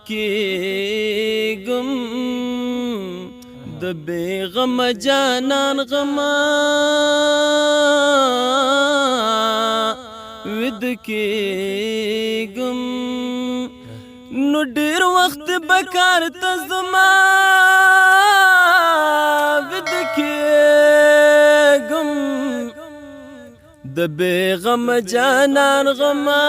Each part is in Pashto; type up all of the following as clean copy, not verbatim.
کېږم د بې غمه جانان غمه ویده کېږم نو ډېر وخت به کار ته زما ویده کېږم د بې غمه جانان غمه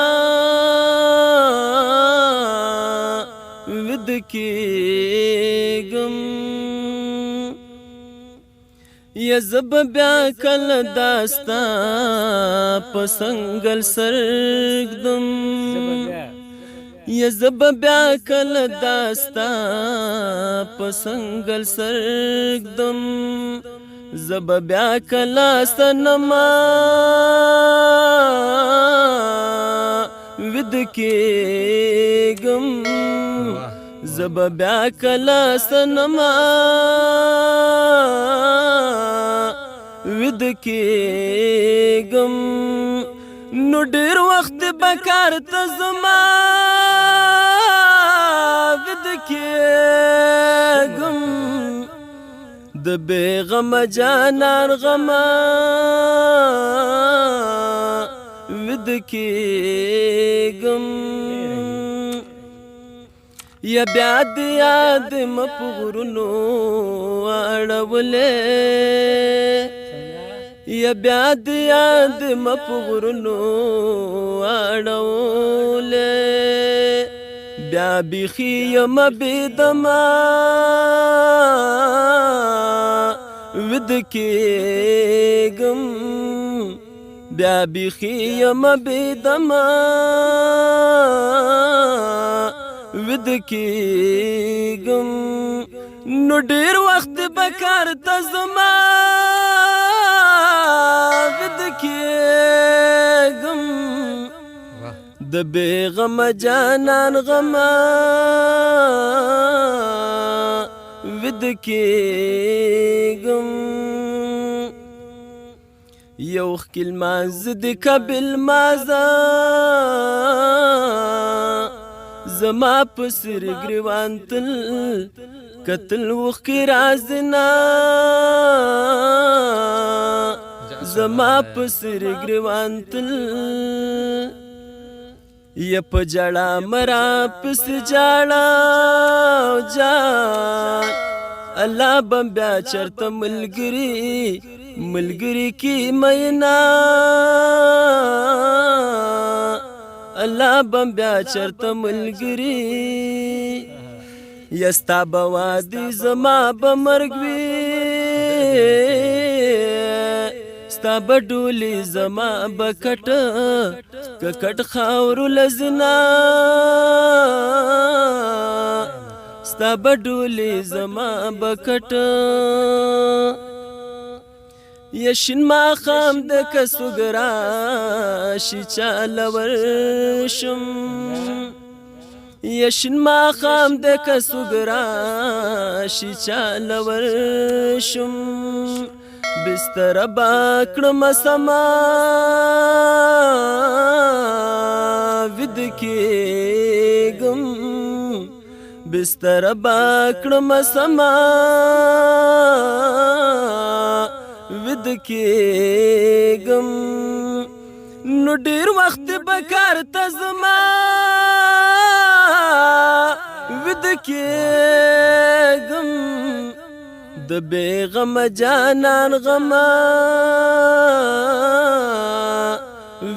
ویده کېږم یا زه به بیا کله دا ستا په څنګل سر ږدم یا زه به بیا کله دا ستا په څنګل سر ږدم زه به بیا کله صنما ویده کېږم زه به بیا کله صنما ویده کېږم نو ډېر وخت به کار ته زما ویده کېږم د بې غمه جانان غمه ویده کېږم یا بیا د یاد مه په غرونو اړولې یا بیا د یاد مه په غرونو اړولې بیا بیخي یمه بېدمه ویده کېږم بیا بیخي یمه بېدمه ویده کېږم نو ډېر وخت به کار ته زما ویده کېږم د بې غمه جانان غمه ویده کېږم یو ښکي لمانځه د کابل مازه زما په سر ګریوان تل کتل اوښکې رازنه زما په سر ګریوان تل یا په جړه مرا پسې جاړه جان الله به بیا چرته ملګري کې مینا الله به بیا چرته ملګري یا ستا به واده زما به مرګ وي ستا به ډولې زما به کټ خاورو لزنا ستا به ډولې زما به کټ یا شین ماښام د کسوګرا شي چاله ورشم یا شین ماښام د کسوګرا شي چاله ورشم بستر به کړم سما ویده کېږم بستر به کړم سما ویده کېږم نو ډېر وخت به کار ته زما ویده کېږم د بې غمه جانان غمه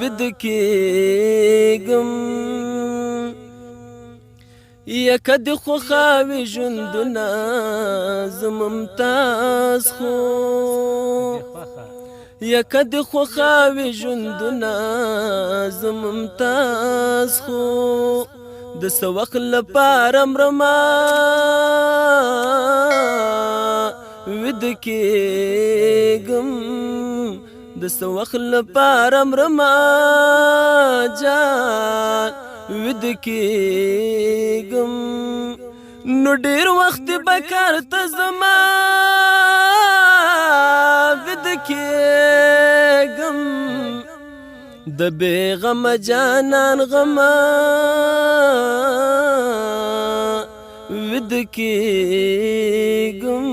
ویده کېږم یا که د خوښاوي ژوندونه زه ممتاز خو یا که د خوښاوي ژوندونه زه ممتاز خو د څه وخت لپاره مرمه ویده کېږم د څه وخت لپاره مرمه جان ویده کېږم نو ډېر وخت به کار ته زما ویده کېږم د بې غمه جانان غمه ود کېږم